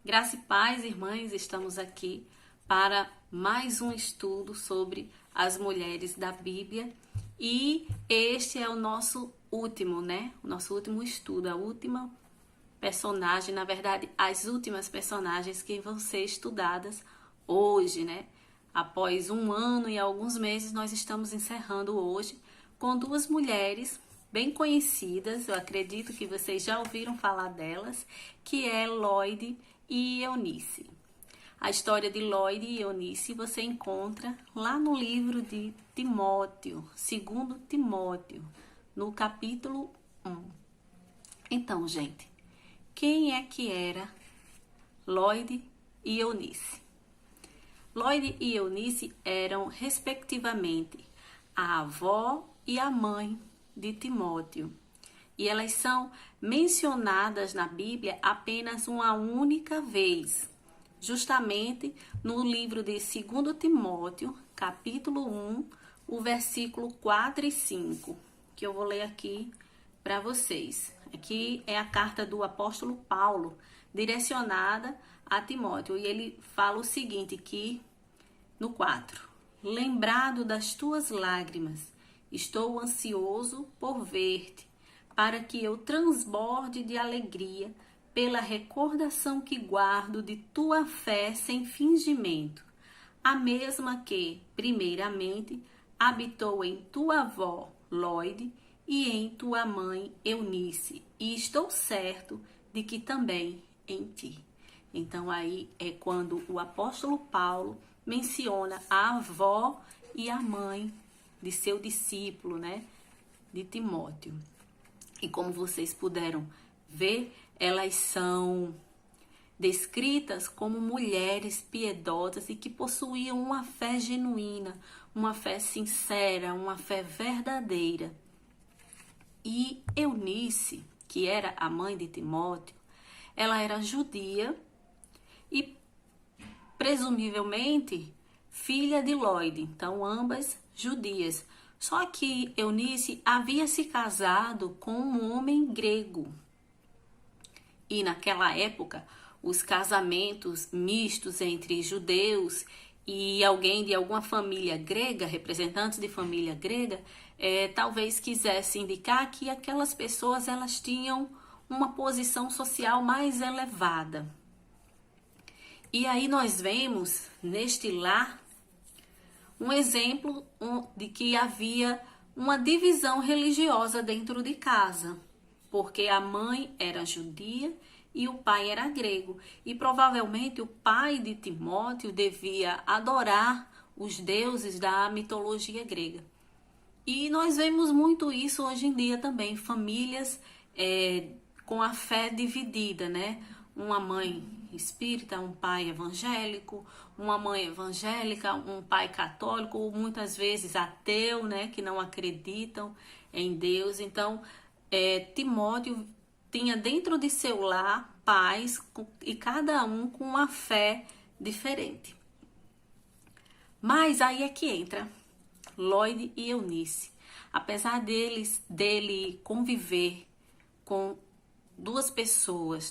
Graça e paz, irmãs, estamos aqui para mais um estudo sobre as mulheres da Bíblia e este é o nosso último, O nosso último estudo, a última personagem, na verdade, as últimas personagens que vão ser estudadas hoje, Após um ano e alguns meses, nós estamos encerrando hoje com duas mulheres bem conhecidas, eu acredito que vocês já ouviram falar delas, que é Lóide e Eunice. A história de Lóide e Eunice você encontra lá no livro de Timóteo, 2 Timóteo, no capítulo 1. Então, gente, quem é que era Lóide e Eunice? Lóide e Eunice eram, respectivamente, a avó e a mãe de Timóteo. E elas são mencionadas na Bíblia apenas uma única vez, justamente no livro de 2 Timóteo, capítulo 1, o versículo 4 e 5, que eu vou ler aqui para vocês. Aqui é a carta do apóstolo Paulo, direcionada a Timóteo, e ele fala o seguinte aqui no 4: Lembrado das tuas lágrimas, estou ansioso por ver-te, para que eu transborde de alegria pela recordação que guardo de tua fé sem fingimento, a mesma que, primeiramente, habitou em tua avó Lóide e em tua mãe Eunice, e estou certo de que também em ti. Então aí é quando o apóstolo Paulo menciona a avó e a mãe de seu discípulo, de Timóteo. E como vocês puderam ver, elas são descritas como mulheres piedosas e que possuíam uma fé genuína, uma fé sincera, uma fé verdadeira. E Eunice, que era a mãe de Timóteo, ela era judia e presumivelmente filha de Lóide, então ambas judias. Só que Eunice havia se casado com um homem grego. E naquela época, os casamentos mistos entre judeus e alguém de alguma família grega, representantes de família grega, talvez quisesse indicar que aquelas pessoas elas tinham uma posição social mais elevada. E aí nós vemos neste lar um exemplo de que havia uma divisão religiosa dentro de casa, porque a mãe era judia e o pai era grego. E provavelmente o pai de Timóteo devia adorar os deuses da mitologia grega. E nós vemos muito isso hoje em dia também, famílias com a fé dividida, Uma mãe espírita, um pai evangélico, uma mãe evangélica, um pai católico, ou muitas vezes ateu, que não acreditam em Deus. Então, Timóteo tinha dentro de seu lar pais e cada um com uma fé diferente. Mas aí é que entra Lóide e Eunice. Apesar dele conviver com duas pessoas,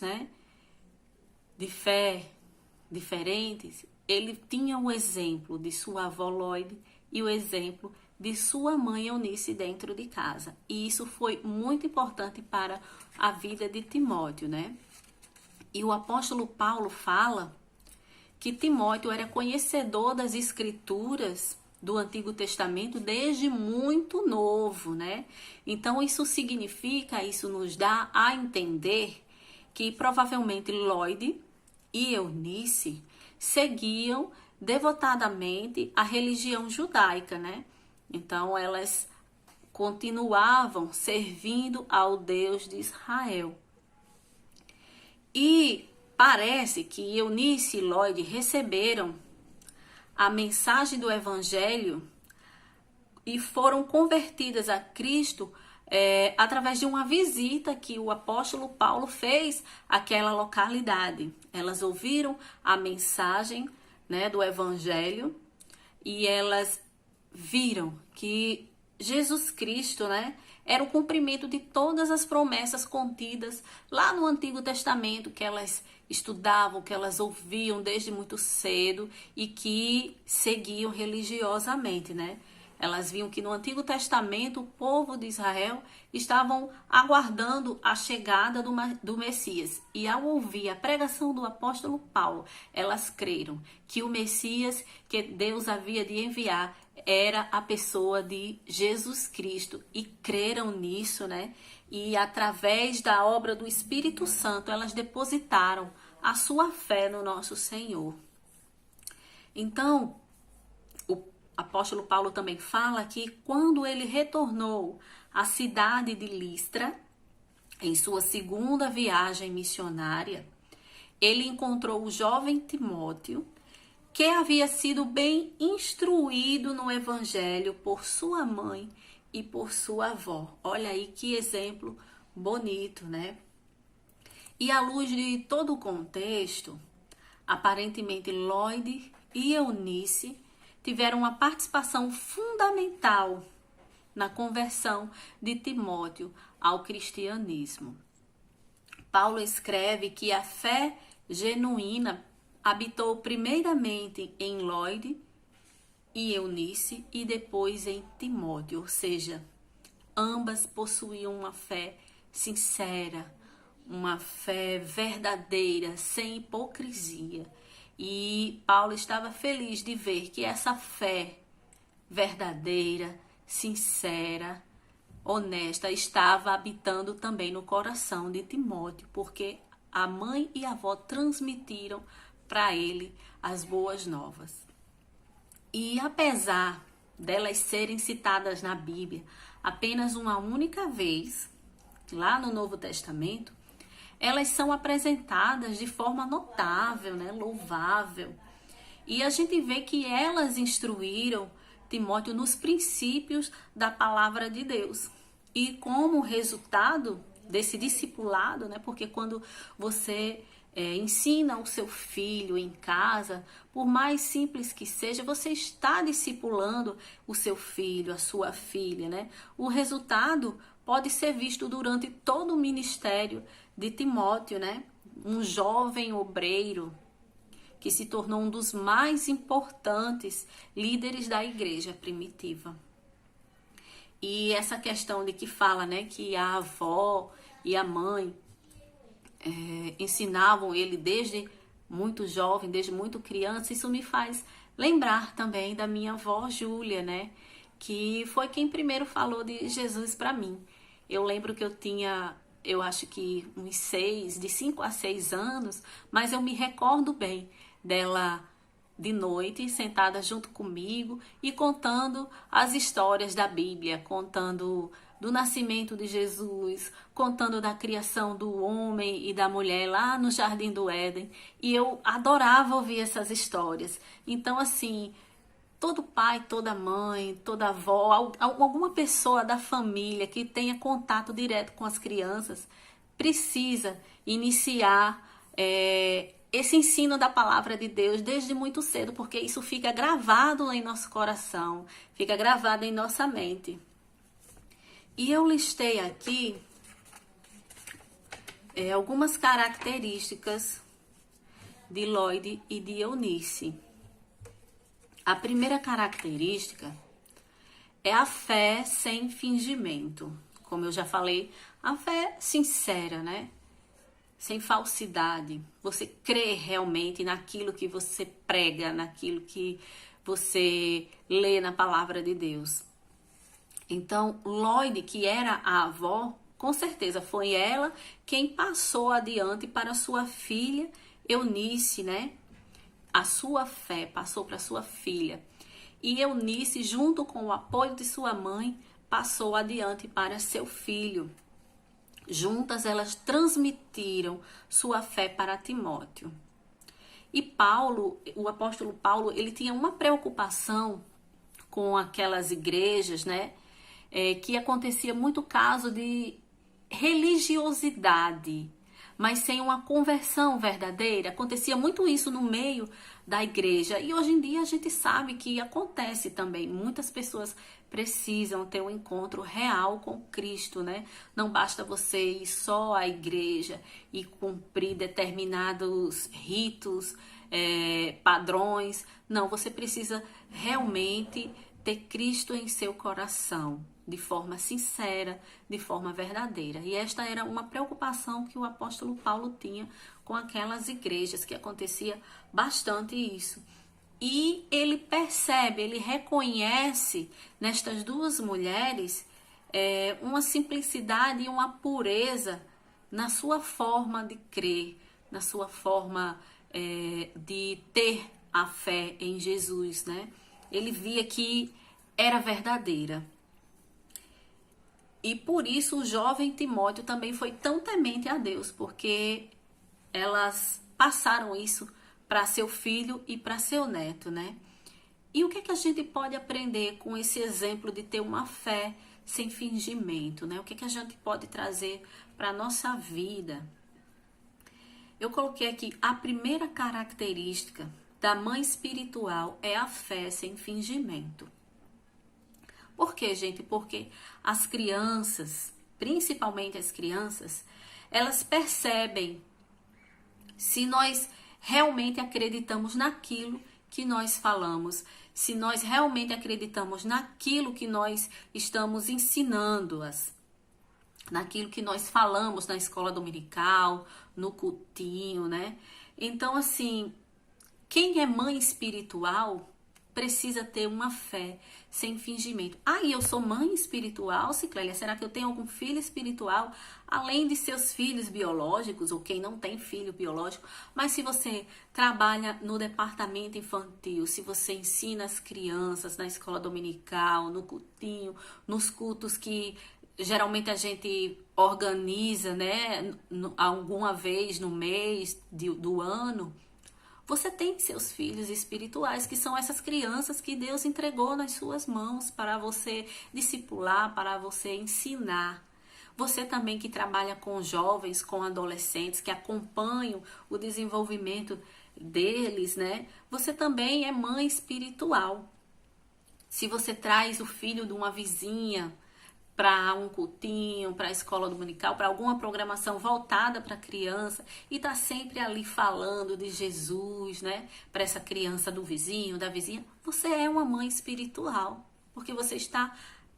de fé diferentes, ele tinha o exemplo de sua avó Lóide e o exemplo de sua mãe Eunice dentro de casa. E isso foi muito importante para a vida de Timóteo, E o apóstolo Paulo fala que Timóteo era conhecedor das escrituras do Antigo Testamento desde muito novo, Então isso significa, isso nos dá a entender que provavelmente Lóide e Eunice seguiam devotadamente a religião judaica, Então elas continuavam servindo ao Deus de Israel. E parece que Eunice e Lóide receberam a mensagem do Evangelho e foram convertidas a Cristo através de uma visita que o apóstolo Paulo fez àquela localidade. Elas ouviram a mensagem do Evangelho e elas viram que Jesus Cristo era o cumprimento de todas as promessas contidas lá no Antigo Testamento que elas estudavam, que elas ouviam desde muito cedo e que seguiam religiosamente, né? Elas viam que no Antigo Testamento o povo de Israel estavam aguardando a chegada do Messias. E ao ouvir a pregação do apóstolo Paulo, elas creram que o Messias que Deus havia de enviar era a pessoa de Jesus Cristo. E creram nisso, né? E através da obra do Espírito Santo, elas depositaram a sua fé no nosso Senhor. Então, o apóstolo Paulo também fala que quando ele retornou à cidade de Listra, em sua segunda viagem missionária, ele encontrou o jovem Timóteo, que havia sido bem instruído no evangelho por sua mãe e por sua avó. Olha aí que exemplo bonito, né? E à luz de todo o contexto, aparentemente Lloyd e Eunice tiveram uma participação fundamental na conversão de Timóteo ao cristianismo. Paulo escreve que a fé genuína habitou primeiramente em Lloyd e Eunice e depois em Timóteo, ou seja, ambas possuíam uma fé sincera, uma fé verdadeira, sem hipocrisia. E Paulo estava feliz de ver que essa fé verdadeira, sincera, honesta, estava habitando também no coração de Timóteo, porque a mãe e a avó transmitiram para ele as boas novas. E apesar delas serem citadas na Bíblia apenas uma única vez, lá no Novo Testamento, elas são apresentadas de forma notável, né, louvável. E a gente vê que elas instruíram Timóteo nos princípios da palavra de Deus. E como resultado desse discipulado, né, porque quando você ensina o seu filho em casa, por mais simples que seja, você está discipulando o seu filho, a sua filha, né? O resultado pode ser visto durante todo o ministério de Timóteo, né? Um jovem obreiro que se tornou um dos mais importantes líderes da igreja primitiva. E essa questão de que fala, né, que a avó e a mãe ensinavam ele desde muito jovem, desde muito criança, isso me faz lembrar também da minha avó Júlia, né? Que foi quem primeiro falou de Jesus para mim. Eu lembro que eu tinha, eu acho que de 5 a 6 anos, mas eu me recordo bem dela de noite, sentada junto comigo e contando as histórias da Bíblia, contando do nascimento de Jesus, contando da criação do homem e da mulher lá no Jardim do Éden. E eu adorava ouvir essas histórias. Então, assim, todo pai, toda mãe, toda avó, alguma pessoa da família que tenha contato direto com as crianças, precisa iniciar esse ensino da palavra de Deus desde muito cedo, porque isso fica gravado em nosso coração, fica gravado em nossa mente. E eu listei aqui algumas características de Lloyd e de Eunice. A primeira característica é a fé sem fingimento. Como eu já falei, a fé sincera, né? Sem falsidade. Você crê realmente naquilo que você prega, naquilo que você lê na palavra de Deus. Então, Lloyd, que era a avó, com certeza foi ela quem passou adiante para sua filha Eunice, né? A sua fé passou para sua filha. E Eunice, junto com o apoio de sua mãe, passou adiante para seu filho. Juntas elas transmitiram sua fé para Timóteo. E Paulo, o apóstolo Paulo, ele tinha uma preocupação com aquelas igrejas, né? Que acontecia muito caso de religiosidade, mas sem uma conversão verdadeira. Acontecia muito isso no meio da igreja. E hoje em dia a gente sabe que acontece também. Muitas pessoas precisam ter um encontro real com Cristo, né? Não basta você ir só à igreja e cumprir determinados ritos, padrões. Não, você precisa realmente ter Cristo em seu coração, de forma sincera, de forma verdadeira. E esta era uma preocupação que o apóstolo Paulo tinha com aquelas igrejas, que acontecia bastante isso. E ele percebe, ele reconhece nestas duas mulheres uma simplicidade e uma pureza na sua forma de crer, na sua forma de ter a fé em Jesus, né? Ele via que era verdadeira. E por isso o jovem Timóteo também foi tão temente a Deus, porque elas passaram isso para seu filho e para seu neto, né? E o que é que a gente pode aprender com esse exemplo de ter uma fé sem fingimento, né? O que é que a gente pode trazer para a nossa vida? Eu coloquei aqui a primeira característica da mãe espiritual é a fé sem fingimento. Por quê, gente? Porque as crianças, principalmente as crianças, elas percebem se nós realmente acreditamos naquilo que nós falamos, se nós realmente acreditamos naquilo que nós estamos ensinando-as, naquilo que nós falamos na escola dominical, no cultinho, né? Então, assim, quem é mãe espiritual precisa ter uma fé sem fingimento. E eu sou mãe espiritual, Ciclélia? Será que eu tenho algum filho espiritual? Além de seus filhos biológicos, ou quem não tem filho biológico, mas se você trabalha no departamento infantil, se você ensina as crianças na escola dominical, no cultinho, nos cultos que geralmente a gente organiza, né, alguma vez no mês do ano, você tem seus filhos espirituais, que são essas crianças que Deus entregou nas suas mãos para você discipular, para você ensinar. Você também que trabalha com jovens, com adolescentes, que acompanham o desenvolvimento deles, né? Você também é mãe espiritual. Se você traz o filho de uma vizinha para um cultinho, para a escola dominical, para alguma programação voltada para a criança e tá sempre ali falando de Jesus, né? Para essa criança do vizinho, da vizinha, você é uma mãe espiritual, porque você está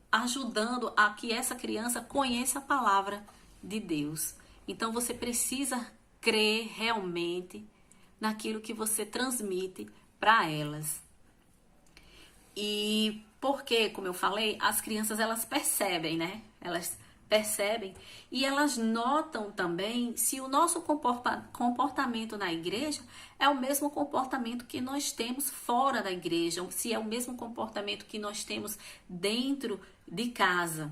ajudando a que essa criança conheça a palavra de Deus. Então você precisa crer realmente naquilo que você transmite para elas. E porque, como eu falei, as crianças elas percebem, né? Elas percebem e elas notam também se o nosso comportamento na igreja é o mesmo comportamento que nós temos fora da igreja, ou se é o mesmo comportamento que nós temos dentro de casa.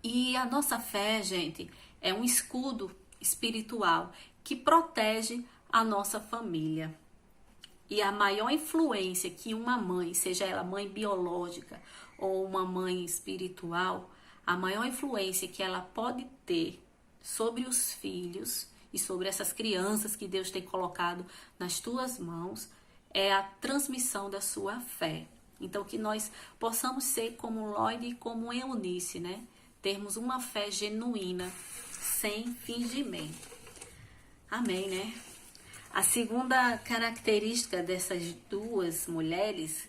E a nossa fé, gente, é um escudo espiritual que protege a nossa família. E a maior influência que uma mãe, seja ela mãe biológica ou uma mãe espiritual, a maior influência que ela pode ter sobre os filhos e sobre essas crianças que Deus tem colocado nas tuas mãos é a transmissão da sua fé. Então, que nós possamos ser como Lloyd e como Eunice, né? Termos uma fé genuína, sem fingimento. Amém, né? A segunda característica dessas duas mulheres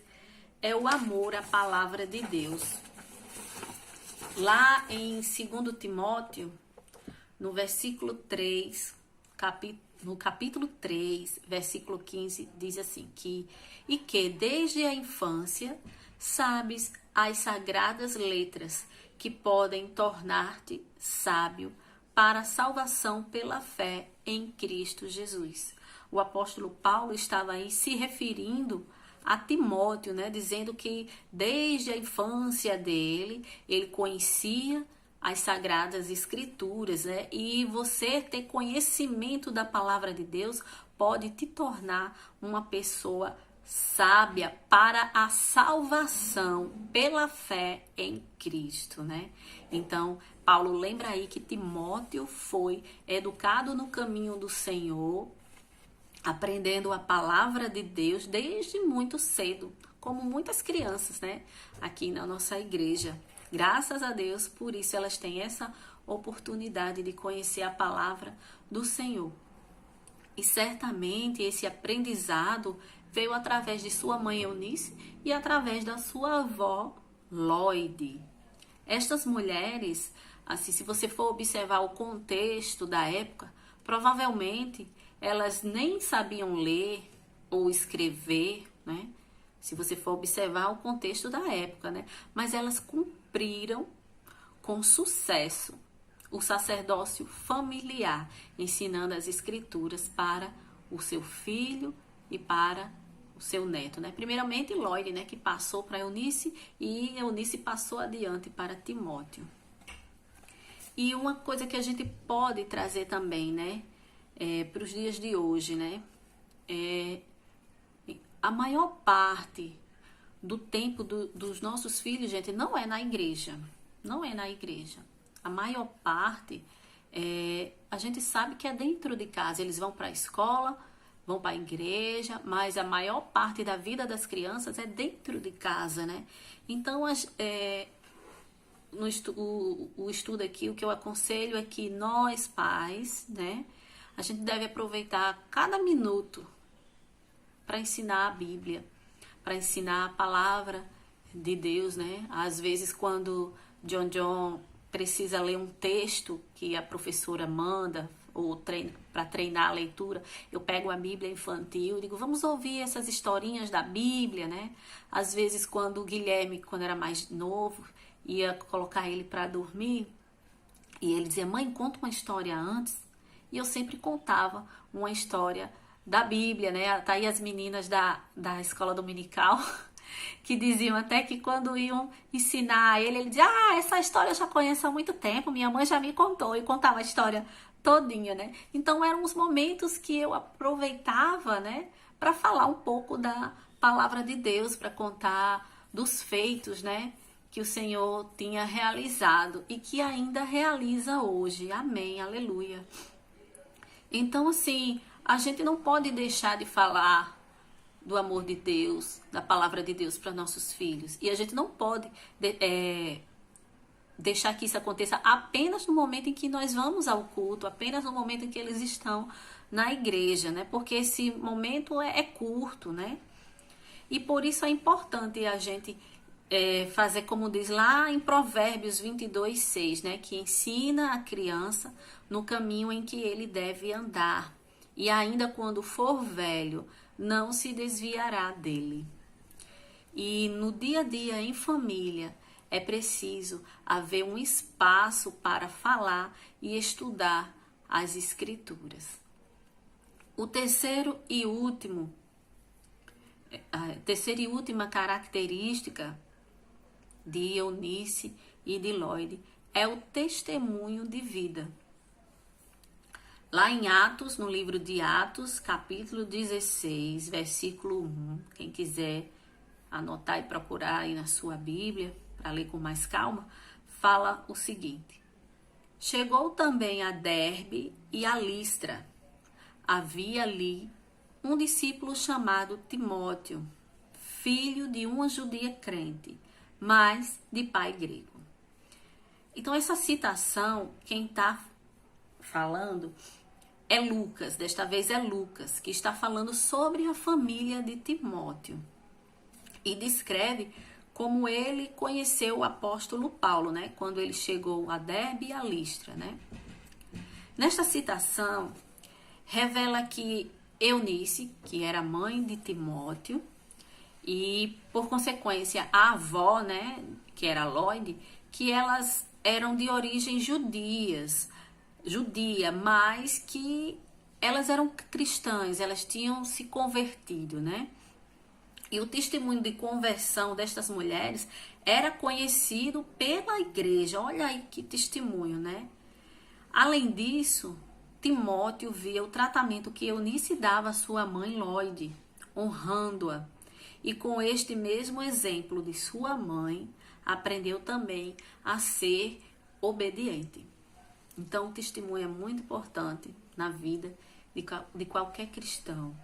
é o amor à palavra de Deus. Lá em 2 Timóteo, no versículo 3, no capítulo 3, versículo 15, diz assim, que desde a infância sabes as sagradas letras que podem tornar-te sábio para a salvação pela fé em Cristo Jesus. O apóstolo Paulo estava aí se referindo a Timóteo, né, dizendo que desde a infância dele, ele conhecia as sagradas escrituras, né, e você ter conhecimento da palavra de Deus pode te tornar uma pessoa sábia para a salvação pela fé em Cristo, né? Então, Paulo lembra aí que Timóteo foi educado no caminho do Senhor, aprendendo a palavra de Deus desde muito cedo, como muitas crianças, né? Aqui na nossa igreja. Graças a Deus, por isso elas têm essa oportunidade de conhecer a palavra do Senhor. E certamente esse aprendizado veio através de sua mãe Eunice e através da sua avó Lloyd. Estas mulheres, assim, se você for observar o contexto da época, provavelmente elas nem sabiam ler ou escrever, né? Se você for observar o contexto da época, né? Mas elas cumpriram com sucesso o sacerdócio familiar, ensinando as escrituras para o seu filho e para o seu neto, né? Primeiramente Lloyd, né, que passou para Eunice e Eunice passou adiante para Timóteo. E uma coisa que a gente pode trazer também, né, para os dias de hoje, né, a maior parte do tempo dos nossos filhos, gente, não é na igreja, não é na igreja. A maior parte, a gente sabe que é dentro de casa. Eles vão para a escola, vão para a igreja, mas a maior parte da vida das crianças é dentro de casa, né? Então, o estudo aqui, o que eu aconselho é que nós, pais, né, a gente deve aproveitar cada minuto para ensinar a Bíblia, para ensinar a palavra de Deus, né? Às vezes, quando John precisa ler um texto que a professora manda ou para treinar a leitura, eu pego a Bíblia infantil e digo, vamos ouvir essas historinhas da Bíblia, né? Às vezes, quando o Guilherme, quando era mais novo, ia colocar ele para dormir e ele dizia, mãe, conta uma história antes. E eu sempre contava uma história da Bíblia, né? Tá aí as meninas da escola dominical que diziam até que quando iam ensinar ele dizia, essa história eu já conheço há muito tempo, minha mãe já me contou, e contava a história todinha, né? Então eram os momentos que eu aproveitava, né, para falar um pouco da palavra de Deus, para contar dos feitos, né, que o Senhor tinha realizado e que ainda realiza hoje. Amém, aleluia. Então, assim, a gente não pode deixar de falar do amor de Deus, da palavra de Deus para nossos filhos. E a gente não pode deixar que isso aconteça apenas no momento em que nós vamos ao culto, apenas no momento em que eles estão na igreja, né? Porque esse momento é curto, né? E por isso é importante a gente fazer como diz lá em Provérbios 22:6, né? Que ensina a criança no caminho em que ele deve andar. E ainda quando for velho, não se desviará dele. E no dia a dia, em família, é preciso haver um espaço para falar e estudar as escrituras. A terceira e última característica de Eunice e de Lloyd é o testemunho de vida. Lá em Atos, no livro de Atos, capítulo 16, versículo 1, quem quiser anotar e procurar aí na sua Bíblia, para ler com mais calma, fala o seguinte: chegou também a Derbe e a Listra. Havia ali um discípulo chamado Timóteo, filho de uma judia crente, mas de pai grego. Então, essa citação, quem está falando é Lucas, desta vez é Lucas, que está falando sobre a família de Timóteo. E descreve como ele conheceu o apóstolo Paulo, né? Quando ele chegou a Derbe e a Listra, né? Nesta citação, revela que Eunice, que era mãe de Timóteo, e por consequência a avó, né? Que era Lloyd, que elas eram de origem judia, mas que elas eram cristãs, elas tinham se convertido, né? E o testemunho de conversão destas mulheres era conhecido pela igreja. Olha aí que testemunho, né? Além disso, Timóteo via o tratamento que Eunice dava à sua mãe Lloyd, honrando-a e com este mesmo exemplo de sua mãe, aprendeu também a ser obediente. Então, o testemunho é muito importante na vida de qualquer cristão.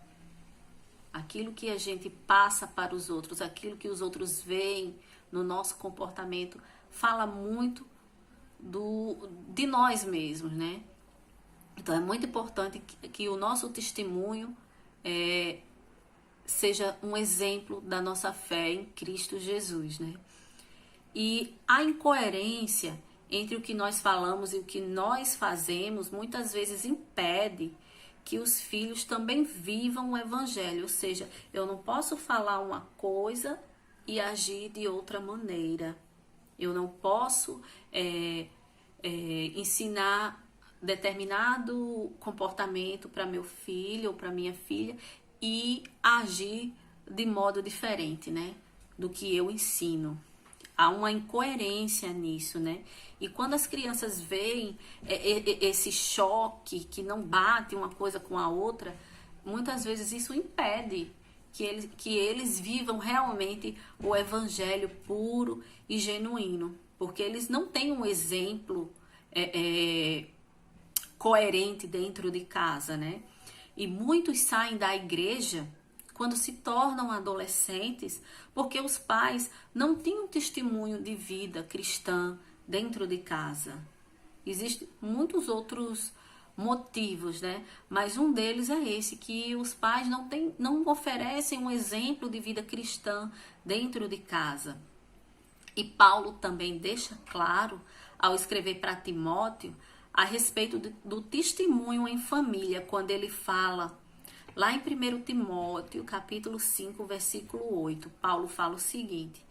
Aquilo que a gente passa para os outros, aquilo que os outros veem no nosso comportamento, fala muito de nós mesmos, né? Então, é muito importante que o nosso testemunho seja um exemplo da nossa fé em Cristo Jesus, né? E a incoerência entre o que nós falamos e o que nós fazemos muitas vezes impede que os filhos também vivam o evangelho. Ou seja, eu não posso falar uma coisa e agir de outra maneira. Eu não posso ensinar determinado comportamento para meu filho ou para minha filha e agir de modo diferente, né, do que eu ensino. Há uma incoerência nisso, né? E quando as crianças veem esse choque que não bate uma coisa com a outra, muitas vezes isso impede que eles vivam realmente o evangelho puro e genuíno, porque eles não têm um exemplo coerente dentro de casa, né? E muitos saem da igreja quando se tornam adolescentes, porque os pais não tinham testemunho de vida cristã dentro de casa. Existem muitos outros motivos, né? Mas um deles é esse, que os pais não oferecem um exemplo de vida cristã dentro de casa. E Paulo também deixa claro, ao escrever para Timóteo, a respeito do testemunho em família, quando ele fala lá em 1 Timóteo, capítulo 5, versículo 8, Paulo fala o seguinte: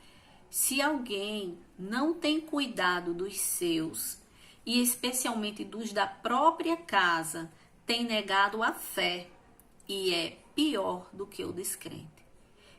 se alguém não tem cuidado dos seus, e especialmente dos da própria casa, tem negado a fé e é pior do que o descrente.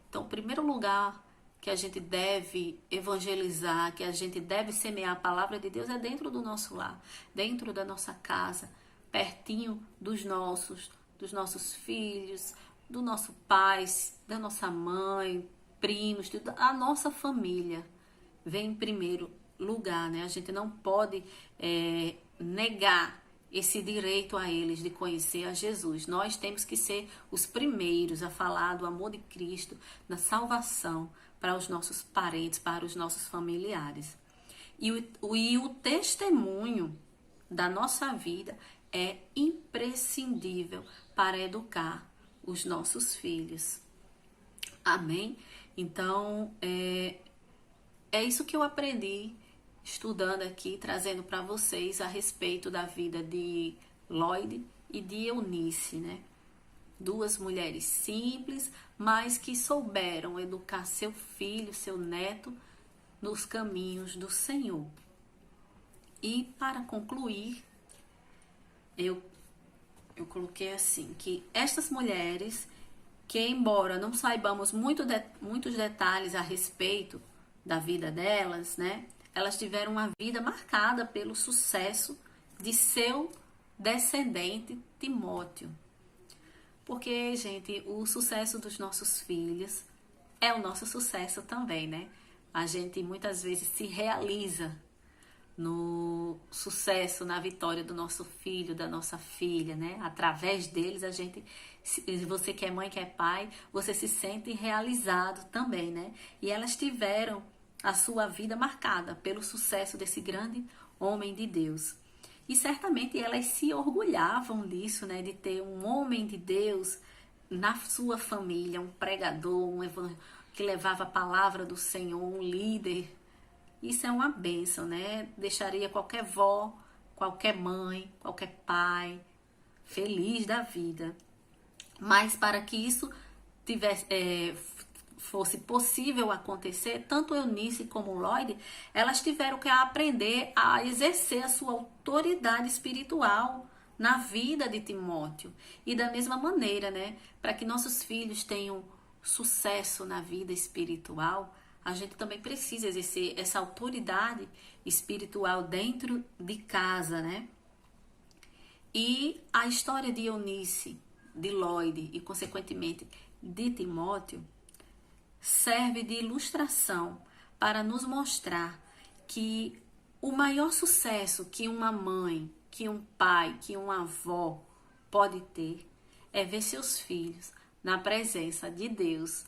Então, o primeiro lugar que a gente deve evangelizar, que a gente deve semear a palavra de Deus é dentro do nosso lar, dentro da nossa casa, pertinho dos nossos filhos, do nosso pai, da nossa mãe, primos, a nossa família vem em primeiro lugar, né? A gente não pode negar esse direito a eles de conhecer a Jesus. Nós temos que ser os primeiros a falar do amor de Cristo, da salvação para os nossos parentes, para os nossos familiares. E o testemunho da nossa vida é imprescindível para educar os nossos filhos. Amém? Então, é isso que eu aprendi estudando aqui, trazendo para vocês a respeito da vida de Lloyd e de Eunice, né? Duas mulheres simples, mas que souberam educar seu filho, seu neto, nos caminhos do Senhor. E para concluir, eu coloquei assim, que estas mulheres, que embora não saibamos muitos detalhes a respeito da vida delas, né? Elas tiveram uma vida marcada pelo sucesso de seu descendente Timóteo. Porque, gente, o sucesso dos nossos filhos é o nosso sucesso também, né? A gente muitas vezes se realiza no sucesso, na vitória do nosso filho, da nossa filha, né? Através deles, você que é mãe, que é pai, você se sente realizado também, né? E elas tiveram a sua vida marcada pelo sucesso desse grande homem de Deus. E certamente elas se orgulhavam disso, né? De ter um homem de Deus na sua família, um pregador, que levava a palavra do Senhor, um líder. Isso é uma bênção, né? Deixaria qualquer vó, qualquer mãe, qualquer pai feliz da vida. Mas para que isso fosse possível acontecer, tanto Eunice como Lloyd, elas tiveram que aprender a exercer a sua autoridade espiritual na vida de Timóteo. E da mesma maneira, né? Para que nossos filhos tenham sucesso na vida espiritual, a gente também precisa exercer essa autoridade espiritual dentro de casa, né? E a história de Eunice, de Lloyd e, consequentemente, de Timóteo serve de ilustração para nos mostrar que o maior sucesso que uma mãe, que um pai, que uma avó pode ter é ver seus filhos na presença de Deus.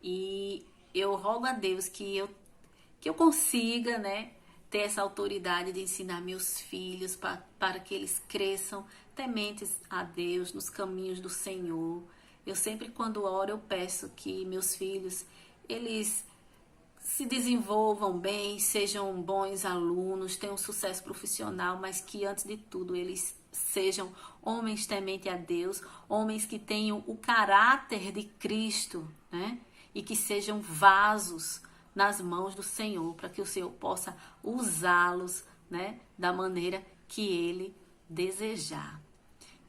E eu rogo a Deus que eu consiga, né, ter essa autoridade de ensinar meus filhos para que eles cresçam tementes a Deus, nos caminhos do Senhor. Eu sempre, quando oro, eu peço que meus filhos, eles se desenvolvam bem, sejam bons alunos, tenham sucesso profissional, mas que antes de tudo eles sejam homens tementes a Deus, homens que tenham o caráter de Cristo, né? E que sejam vasos nas mãos do Senhor, para que o Senhor possa usá-los, né, da maneira que Ele desejar.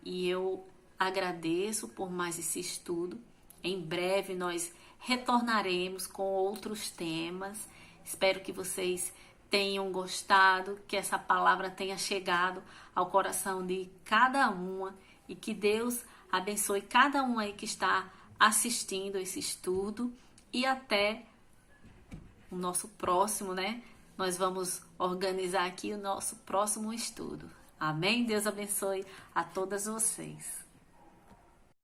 E eu agradeço por mais esse estudo. Em breve nós retornaremos com outros temas. Espero que vocês tenham gostado, que essa palavra tenha chegado ao coração de cada uma e que Deus abençoe cada um aí que está assistindo esse estudo e até o nosso próximo, né? Nós vamos organizar aqui o nosso próximo estudo. Amém? Deus abençoe a todas vocês.